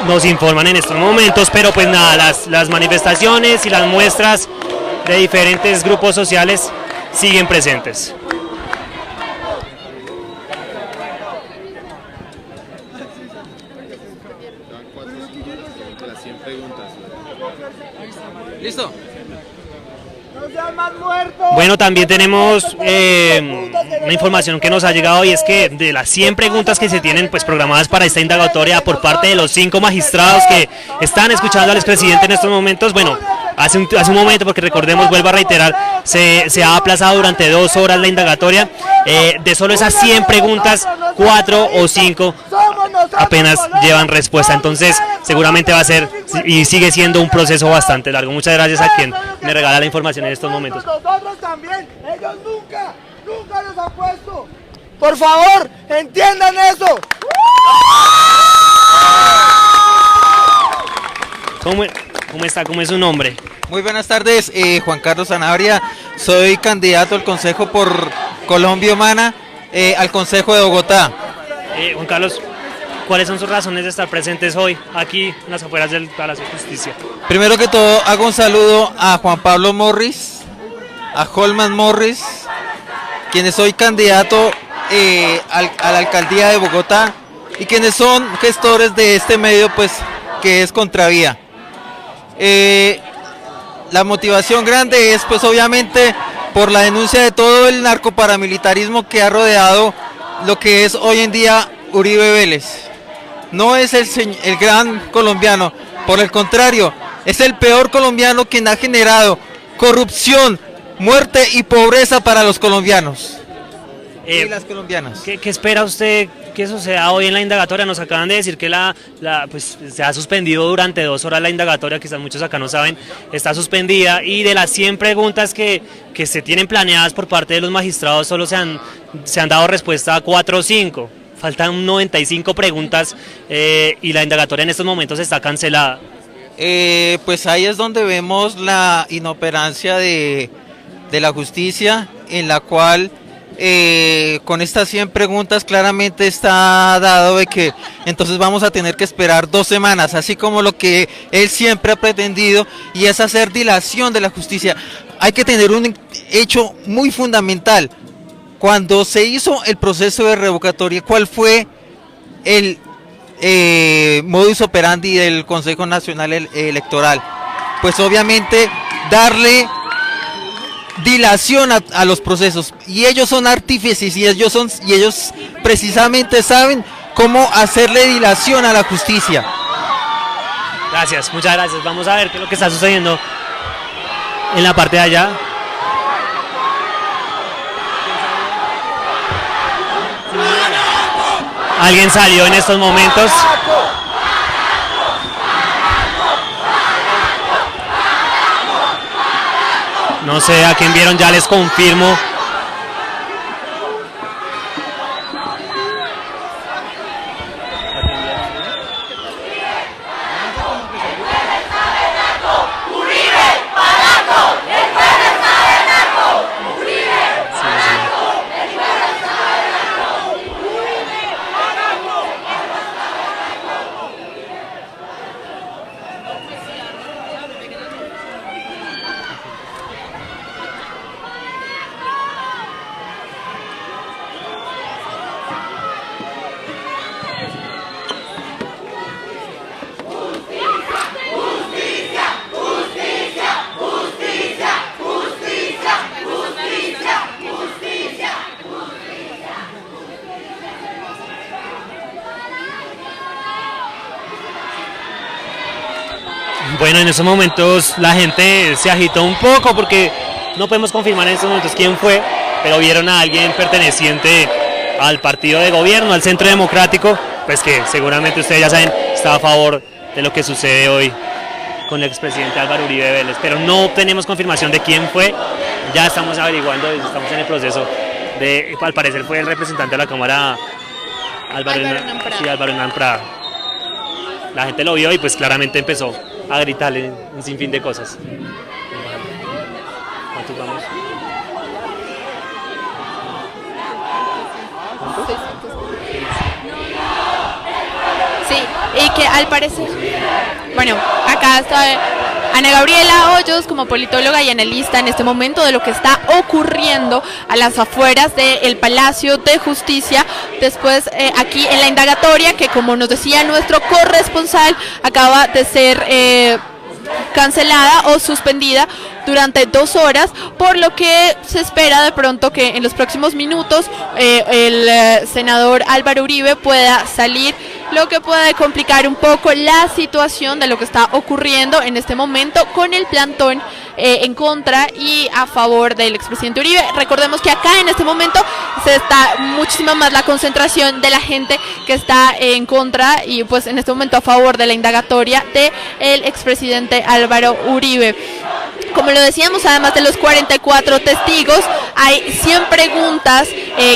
Nos informan en estos momentos, pero pues nada, las manifestaciones y las muestras de diferentes grupos sociales siguen presentes. ¿Listo? Bueno, también tenemos una información que nos ha llegado y es que de las 100 preguntas que se tienen pues programadas para esta indagatoria por parte de los 5 magistrados que están escuchando al expresidente en estos momentos, bueno, hace un momento, porque recordemos, vuelvo a reiterar, se ha aplazado durante 2 horas la indagatoria. De solo esas 100 preguntas, 4 o 5 apenas llevan respuesta, entonces seguramente va a ser y sigue siendo un proceso bastante largo. Muchas gracias a quien me regala la información en estos momentos. Nosotros también, ellos nunca nos han puesto. Por favor, entiendan eso. ¿Cómo está? ¿Cómo es su nombre? Muy buenas tardes, Juan Carlos Sanabria, soy candidato al Consejo por Colombia Humana, al Consejo de Bogotá. Juan Carlos, ¿cuáles son sus razones de estar presentes hoy aquí en las afueras del Palacio de Justicia? Primero que todo, hago un saludo a Juan Pablo Morris, a Holman Morris, quienes soy candidato a la alcaldía de Bogotá y quienes son gestores de este medio, pues, que es Contravía. La motivación grande es, pues, obviamente, por la denuncia de todo el narcoparamilitarismo que ha rodeado lo que es hoy en día Uribe Vélez. No es el gran colombiano, por el contrario, es el peor colombiano quien ha generado corrupción, muerte y pobreza para los colombianos y las colombianas. ¿Qué espera usted que suceda hoy en la indagatoria? Nos acaban de decir que pues, se ha suspendido durante 2 horas la indagatoria, quizás muchos acá no saben, está suspendida, y de las 100 preguntas que se tienen planeadas por parte de los magistrados solo se han dado respuesta a 4 o 5. Faltan 95 preguntas y la indagatoria en estos momentos está cancelada. Pues ahí es donde vemos la inoperancia de la justicia, en la cual con estas 100 preguntas claramente está dado de que entonces vamos a tener que esperar 2 semanas, así como lo que él siempre ha pretendido, y es hacer dilación de la justicia. Hay que tener un hecho muy fundamental. Cuando se hizo el proceso de revocatoria, ¿cuál fue el modus operandi del Consejo Nacional Electoral? Pues obviamente darle dilación a los procesos, y ellos son artífices y ellos precisamente saben cómo hacerle dilación a la justicia. Gracias, muchas gracias. Vamos a ver qué es lo que está sucediendo en la parte de allá. Alguien salió en estos momentos. No sé a quién vieron, ya les confirmo. Bueno, en esos momentos la gente se agitó un poco porque no podemos confirmar en estos momentos quién fue, pero vieron a alguien perteneciente al partido de gobierno, al Centro Democrático, pues que seguramente ustedes ya saben, está a favor de lo que sucede hoy con el expresidente Álvaro Uribe Vélez, pero no tenemos confirmación de quién fue, ya estamos averiguando, estamos en el proceso de, al parecer fue el representante de la Cámara, Álvaro Hernán Prada. La gente lo vio y pues claramente empezó a gritarle un sinfín de cosas. ¿Cuántos vamos? ¿Cuántos? Sí, y que al parecer, bueno, acá está Ana Gabriela Hoyos como politóloga y analista en este momento de lo que está ocurriendo a las afueras del Palacio de Justicia, después aquí en la indagatoria que, como nos decía nuestro corresponsal, acaba de ser cancelada o suspendida durante 2 horas, por lo que se espera de pronto que en los próximos minutos el senador Álvaro Uribe pueda salir, lo que puede complicar un poco la situación de lo que está ocurriendo en este momento con el plantón en contra y a favor del expresidente Uribe. Recordemos que acá en este momento se está muchísima más la concentración de la gente que está en contra y pues en este momento a favor de la indagatoria del expresidente Álvaro Uribe. Como lo decíamos, además de los 44 testigos, hay 100 preguntas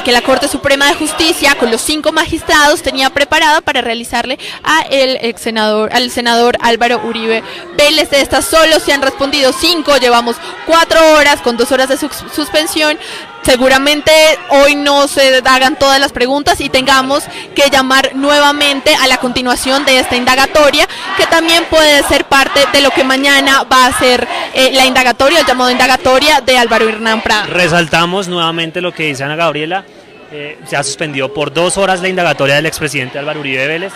que la Corte Suprema de Justicia, con los 5 magistrados, tenía preparada para realizarle al senador Álvaro Uribe Vélez. De estas solo se han respondido 5, llevamos 4 horas con 2 horas de suspensión. Seguramente hoy no se hagan todas las preguntas y tengamos que llamar nuevamente a la continuación de esta indagatoria, que también puede ser parte de lo que mañana va a ser la indagatoria, el llamado indagatoria de Álvaro Hernán Prada. Resaltamos nuevamente lo que dice Ana Gabriela, se ha suspendido por 2 horas la indagatoria del expresidente Álvaro Uribe Vélez.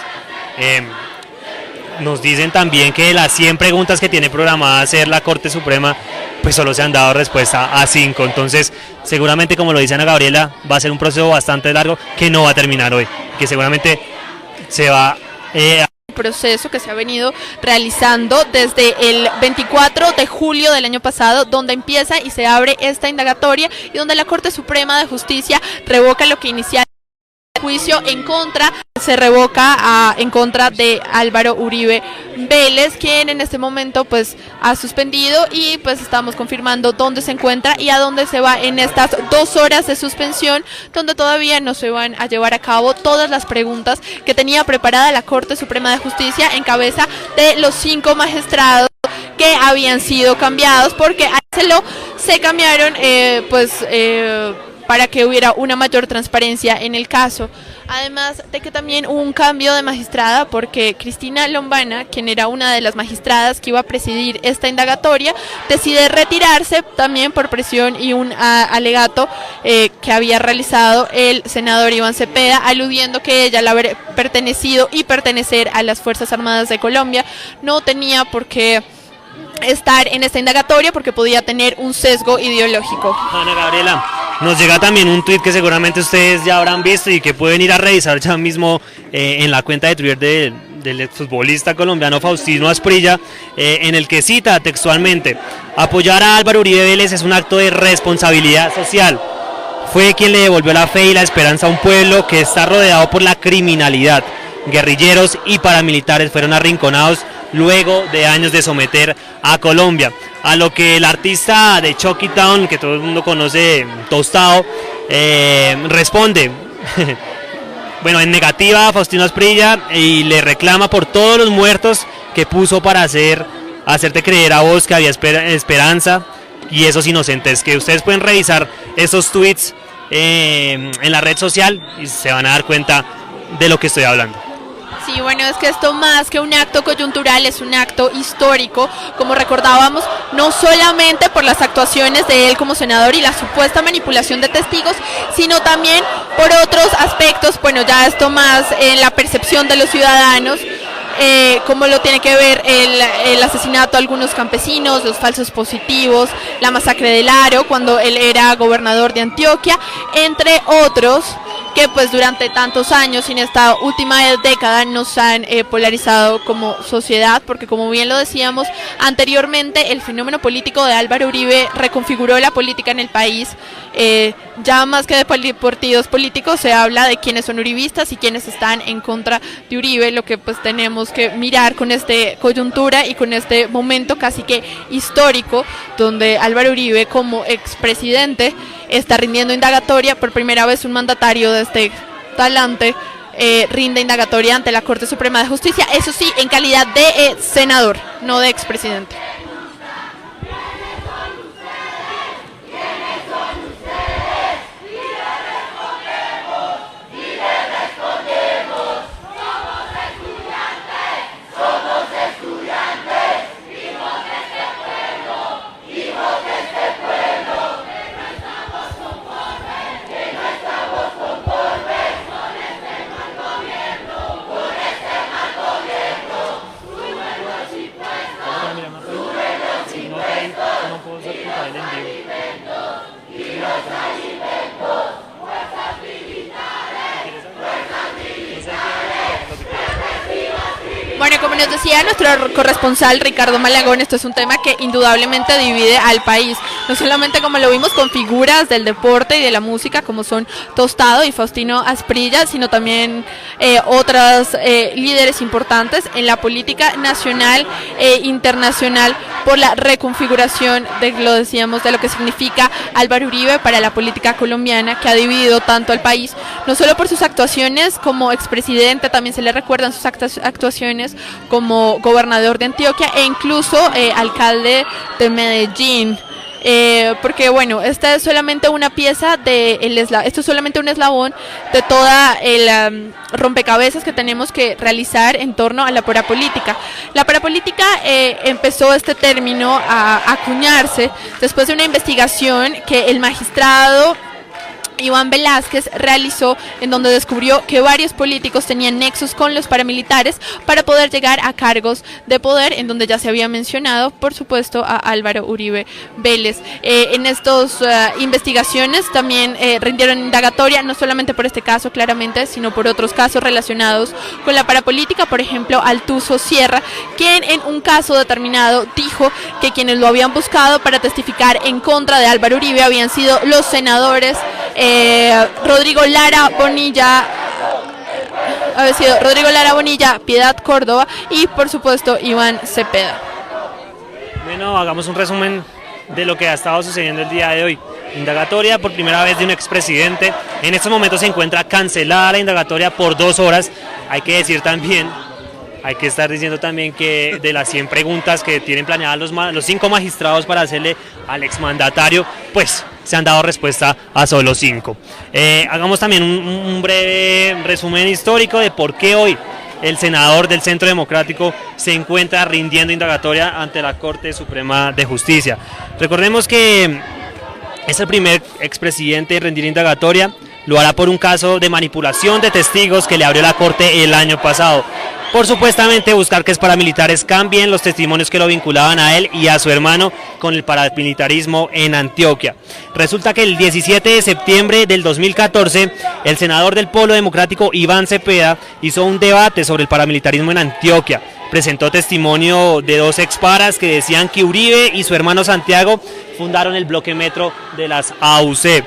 Nos dicen también que de las 100 preguntas que tiene programada hacer la Corte Suprema, pues solo se han dado respuesta a 5, entonces seguramente, como lo dice Ana Gabriela, va a ser un proceso bastante largo que no va a terminar hoy, que seguramente se va proceso que se ha venido realizando desde el 24 de julio del año pasado, donde empieza y se abre esta indagatoria y donde la Corte Suprema de Justicia revoca lo que inicialmente juicio en contra, se revoca en contra de Álvaro Uribe Vélez, quien en este momento pues ha suspendido, y pues estamos confirmando dónde se encuentra y a dónde se va en estas 2 horas de suspensión, donde todavía no se van a llevar a cabo todas las preguntas que tenía preparada la Corte Suprema de Justicia en cabeza de los 5 magistrados que habían sido cambiados, porque se cambiaron para que hubiera una mayor transparencia en el caso. Además de que también hubo un cambio de magistrada, porque Cristina Lombana, quien era una de las magistradas que iba a presidir esta indagatoria, decide retirarse también por presión y un alegato que había realizado el senador Iván Cepeda, aludiendo que ella, al haber pertenecido y pertenecer a las Fuerzas Armadas de Colombia, no tenía por qué estar en esta indagatoria porque podía tener un sesgo ideológico. Ana Gabriela, nos llega también un tuit que seguramente ustedes ya habrán visto y que pueden ir a revisar ya mismo en la cuenta de Twitter del exfutbolista colombiano Faustino Asprilla, en el que cita textualmente: apoyar a Álvaro Uribe Vélez es un acto de responsabilidad social. Fue quien le devolvió la fe y la esperanza a un pueblo que está rodeado por la criminalidad. Guerrilleros y paramilitares fueron arrinconados luego de años de someter a Colombia. A lo que el artista de Chucky Town, que todo el mundo conoce, Tostado, responde bueno, en negativa a Faustino Asprilla, y le reclama por todos los muertos que puso para hacerte creer a vos que había esperanza y esos inocentes. Que ustedes pueden revisar esos tweets en la red social y se van a dar cuenta de lo que estoy hablando. Sí, bueno, es que esto más que un acto coyuntural es un acto histórico, como recordábamos, no solamente por las actuaciones de él como senador y la supuesta manipulación de testigos, sino también por otros aspectos. Bueno, ya esto más en la percepción de los ciudadanos, cómo lo tiene que ver el asesinato a algunos campesinos, los falsos positivos, la masacre del Aro cuando él era gobernador de Antioquia, entre otros, que pues durante tantos años y en esta última década nos han polarizado como sociedad, porque como bien lo decíamos anteriormente, el fenómeno político de Álvaro Uribe reconfiguró la política en el país. Ya más que de partidos políticos se habla de quiénes son uribistas y quiénes están en contra de Uribe, lo que pues tenemos que mirar con esta coyuntura y con este momento casi que histórico, donde Álvaro Uribe como expresidente está rindiendo indagatoria. Por primera vez un mandatario de este talante rinde indagatoria ante la Corte Suprema de Justicia, eso sí, en calidad de senador, no de expresidente. Bueno, como nos decía nuestro corresponsal Ricardo Malagón, esto es un tema que indudablemente divide al país. no solamente como lo vimos con figuras del deporte y de la música como son Tostado y Faustino Asprilla, sino también otras líderes importantes en la política nacional e internacional por la reconfiguración de, lo decíamos, de lo que significa Álvaro Uribe para la política colombiana, que ha dividido tanto al país, no solo por sus actuaciones como expresidente, también se le recuerdan sus actuaciones como gobernador de Antioquia e incluso alcalde de Medellín. Porque bueno, esta es solamente una pieza esto es solamente un eslabón de toda el rompecabezas que tenemos que realizar en torno a la parapolítica. La parapolítica empezó este término a acuñarse después de una investigación que el magistrado Iván Velázquez realizó, en donde descubrió que varios políticos tenían nexos con los paramilitares para poder llegar a cargos de poder, en donde ya se había mencionado, por supuesto, a Álvaro Uribe Vélez. En estas investigaciones también rindieron indagatoria, no solamente por este caso, claramente, sino por otros casos relacionados con la parapolítica, por ejemplo, Altuso Sierra, quien en un caso determinado dijo que quienes lo habían buscado para testificar en contra de Álvaro Uribe habían sido los senadores Rodrigo Lara Bonilla, Piedad Córdoba y por supuesto Iván Cepeda. Bueno, hagamos un resumen de lo que ha estado sucediendo el día de hoy. Indagatoria por primera vez de un expresidente. En estos momentos se encuentra cancelada la indagatoria por 2 horas. Hay que estar diciendo también que de las 100 preguntas que tienen planeadas los 5 magistrados para hacerle al exmandatario, pues se han dado respuesta a solo 5. Hagamos también un breve resumen histórico de por qué hoy el senador del Centro Democrático se encuentra rindiendo indagatoria ante la Corte Suprema de Justicia. Recordemos que es el primer expresidente en rendir indagatoria, lo hará por un caso de manipulación de testigos que le abrió la Corte el año pasado, por supuestamente buscar que los paramilitares cambien los testimonios que lo vinculaban a él y a su hermano con el paramilitarismo en Antioquia. Resulta que el 17 de septiembre del 2014, el senador del Polo Democrático Iván Cepeda hizo un debate sobre el paramilitarismo en Antioquia. Presentó testimonio de 2 exparas que decían que Uribe y su hermano Santiago fundaron el bloque metro de las AUC.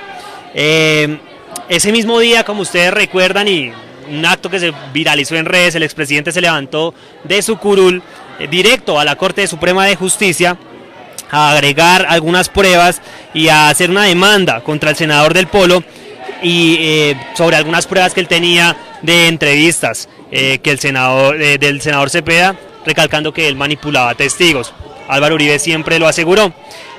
Ese mismo día, como ustedes recuerdan, y un acto que se viralizó en redes, el expresidente se levantó de su curul directo a la Corte Suprema de Justicia a agregar algunas pruebas y a hacer una demanda contra el senador del Polo y sobre algunas pruebas que él tenía de entrevistas del senador Cepeda, recalcando que él manipulaba testigos. Álvaro Uribe siempre lo aseguró,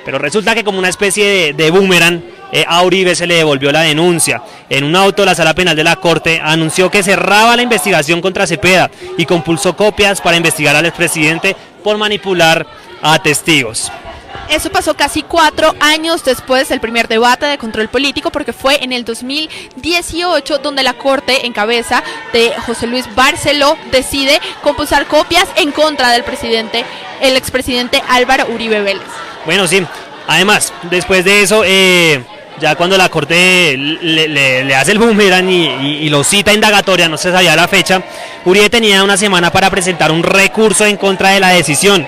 pero resulta que como una especie de boomerang, a Uribe se le devolvió la denuncia. En un auto, la Sala Penal de la Corte anunció que cerraba la investigación contra Cepeda y compulsó copias para investigar al expresidente por manipular a testigos. Eso pasó casi 4 años después del primer debate de control político, porque fue en el 2018 donde la Corte, en cabeza de José Luis Barceló, decide compulsar copias en contra del el expresidente Álvaro Uribe Vélez. Bueno, sí, además, después de eso, ya cuando la Corte le hace el boomerang y lo cita indagatoria, no se sabía la fecha, Uribe tenía una semana para presentar un recurso en contra de la decisión.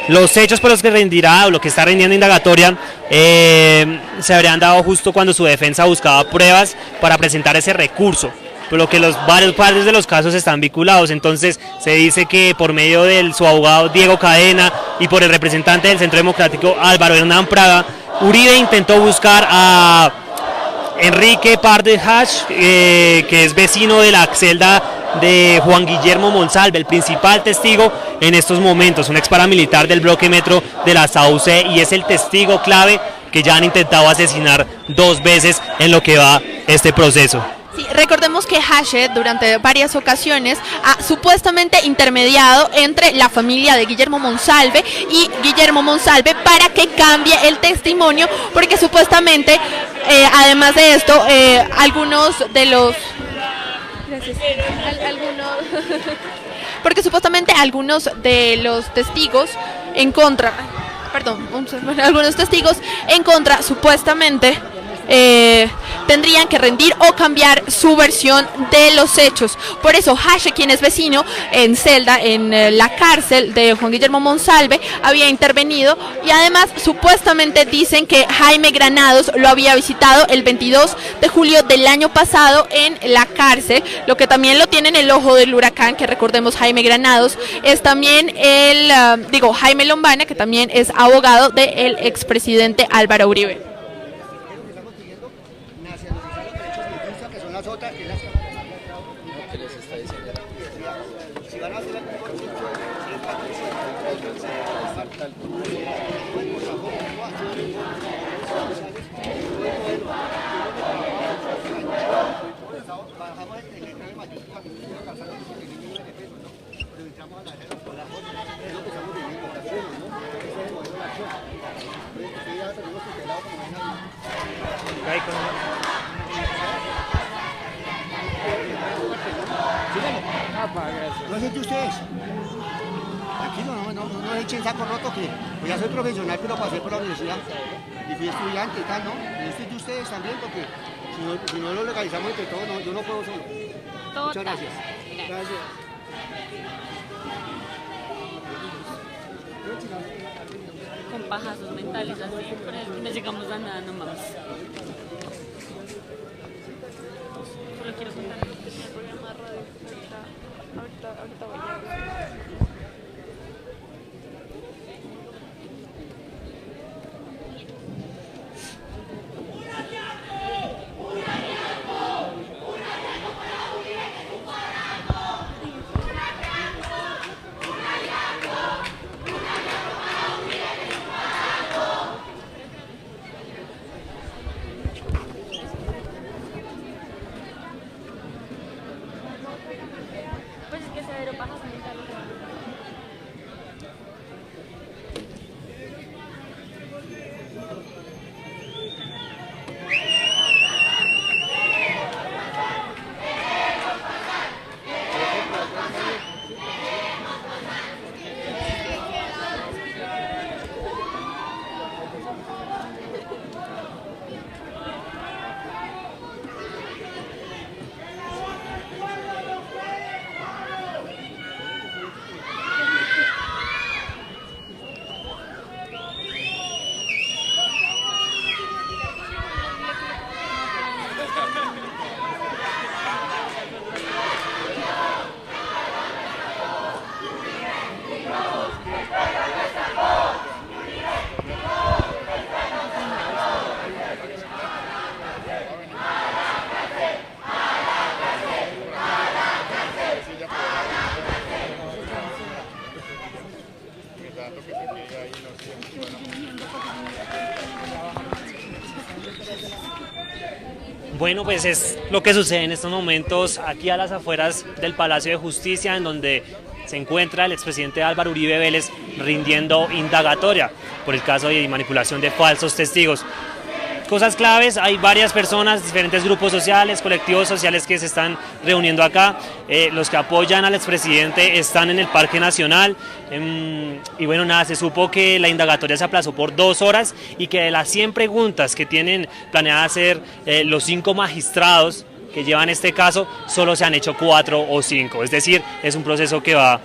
Los hechos por los que rendirá o lo que está rindiendo indagatoria se habrían dado justo cuando su defensa buscaba pruebas para presentar ese recurso, por lo que varios partes de los casos están vinculados. Entonces se dice que por medio de su abogado Diego Cadena y por el representante del Centro Democrático Álvaro Hernán Prada, Uribe intentó buscar a Enrique Parde Hash, que es vecino de la celda de Juan Guillermo Monsalve, el principal testigo en estos momentos, un ex paramilitar del bloque metro de la AUC, y es el testigo clave que ya han intentado asesinar 2 veces en lo que va este proceso. Sí, recordemos que Hachet durante varias ocasiones ha supuestamente intermediado entre la familia de Guillermo Monsalve y Guillermo Monsalve para que cambie el testimonio, porque supuestamente, además de esto, algunos de los... Gracias. Porque supuestamente algunos de los testigos en contra... Perdón, algunos testigos en contra supuestamente tendrían que rendir o cambiar su versión de los hechos. Por eso Hache, quien es vecino en celda en la cárcel de Juan Guillermo Monsalve, había intervenido y además supuestamente dicen que Jaime Granados lo había visitado el 22 de julio del año pasado en la cárcel, lo que también lo tiene en el ojo del huracán, que recordemos Jaime Granados es también Jaime Lombana, que también es abogado del expresidente Álvaro Uribe. No sé de ustedes. Tranquilo, no echen saco roto, que pues ya soy profesional, pero pasé por la universidad y fui estudiante y tal, ¿no? Y esto es de ustedes también, porque si no lo legalizamos entre todos, yo no puedo solo. Muchas gracias. Gracias. Con pajazos mentales así, pero no llegamos a nada nomás. Solo quiero contar que el programa de radio ahorita voy a... Pues es que severo pajazos mentales. Bueno, pues es lo que sucede en estos momentos aquí a las afueras del Palacio de Justicia, en donde se encuentra el expresidente Álvaro Uribe Vélez rindiendo indagatoria por el caso de manipulación de falsos testigos. Cosas claves, hay varias personas, diferentes grupos sociales, colectivos sociales que se están reuniendo acá. Los que apoyan al expresidente están en el Parque Nacional. Y bueno, nada, se supo que la indagatoria se aplazó por 2 horas y que de las 100 preguntas que tienen planeada hacer los 5 magistrados que llevan este caso, solo se han hecho 4 o 5. Es decir, es un proceso que va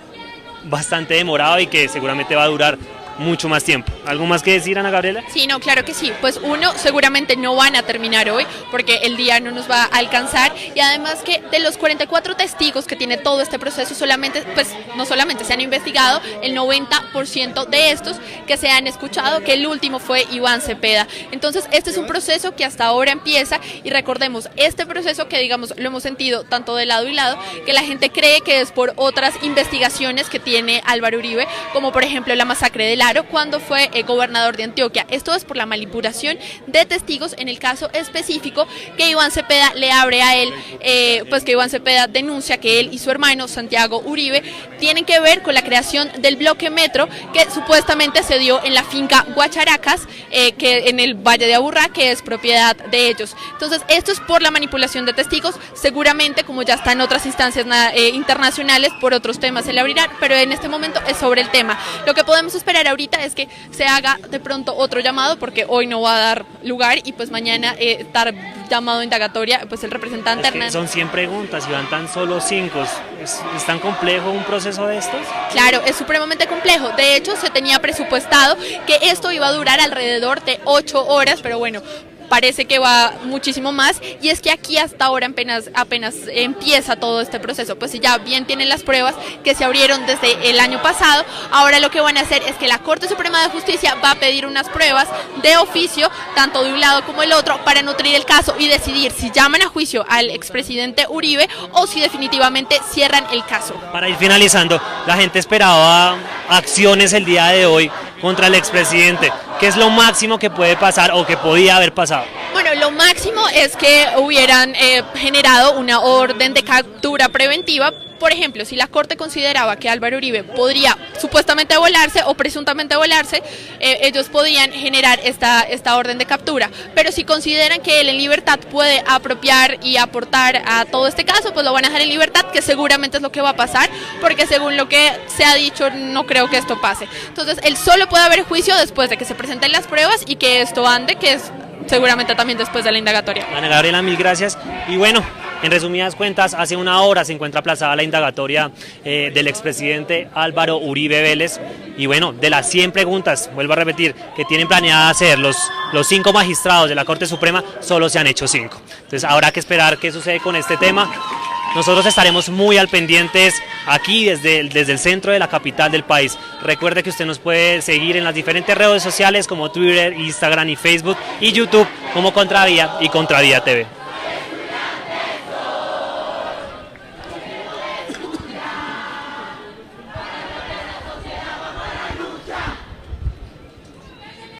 bastante demorado y que seguramente va a durar mucho más tiempo. ¿Algo más que decir, Ana Gabriela? Sí, no, claro que sí. Pues uno, seguramente no van a terminar hoy porque el día no nos va a alcanzar, y además que de los 44 testigos que tiene todo este proceso, solamente, pues no solamente se han investigado el 90% de estos que se han escuchado, que el último fue Iván Cepeda. Entonces este es un proceso que hasta ahora empieza, y recordemos, este proceso que digamos lo hemos sentido tanto de lado y lado, que la gente cree que es por otras investigaciones que tiene Álvaro Uribe, como por ejemplo la masacre del Aro cuando fue gobernador de Antioquia. Esto es por la manipulación de testigos en el caso específico que Iván Cepeda le abre a él, pues que Iván Cepeda denuncia que él y su hermano Santiago Uribe tienen que ver con la creación del bloque Metro, que supuestamente se dio en la finca Guacharacas, que en el Valle de Aburrá, que es propiedad de ellos. Entonces esto es por la manipulación de testigos, seguramente como ya está en otras instancias internacionales, por otros temas se le abrirán, pero en este momento es sobre el tema. Lo que podemos esperar ahorita es que se haga de pronto otro llamado, porque hoy no va a dar lugar y pues mañana estar llamado a indagatoria, pues el representante Hernández. Son 100 preguntas y van tan solo 5. ¿Es tan complejo un proceso de estos? Claro, es supremamente complejo. De hecho, se tenía presupuestado que esto iba a durar alrededor de 8 horas, pero bueno, parece que va muchísimo más, y es que aquí hasta ahora apenas empieza todo este proceso, pues si ya bien tienen las pruebas que se abrieron desde el año pasado, ahora lo que van a hacer es que la Corte Suprema de Justicia va a pedir unas pruebas de oficio, tanto de un lado como el otro, para nutrir el caso y decidir si llaman a juicio al expresidente Uribe o si definitivamente cierran el caso. Para ir finalizando, la gente esperaba acciones el día de hoy contra el expresidente. ¿Qué es lo máximo que puede pasar o que podía haber pasado? Bueno, lo máximo es que hubieran generado una orden de captura preventiva. Por ejemplo, si la Corte consideraba que Álvaro Uribe podría supuestamente volarse o presuntamente volarse, ellos podían generar esta orden de captura. Pero si consideran que él en libertad puede apropiar y aportar a todo este caso, pues lo van a dejar en libertad, que seguramente es lo que va a pasar, porque según lo que se ha dicho, no creo que esto pase. Entonces, él solo puede haber juicio después de que se presenten las pruebas y que esto ande, que es seguramente también después de la indagatoria. Ana Gabriela, mil gracias. Y bueno, en resumidas cuentas, hace una hora se encuentra aplazada la indagatoria del expresidente Álvaro Uribe Vélez. Y bueno, de las 100 preguntas, vuelvo a repetir, que tienen planeada hacer los 5 magistrados de la Corte Suprema, solo se han hecho 5. Entonces habrá que esperar qué sucede con este tema. Nosotros estaremos muy al pendientes aquí desde el centro de la capital del país. Recuerde que usted nos puede seguir en las diferentes redes sociales como Twitter, Instagram y Facebook, y YouTube como Contravía y Contravía TV.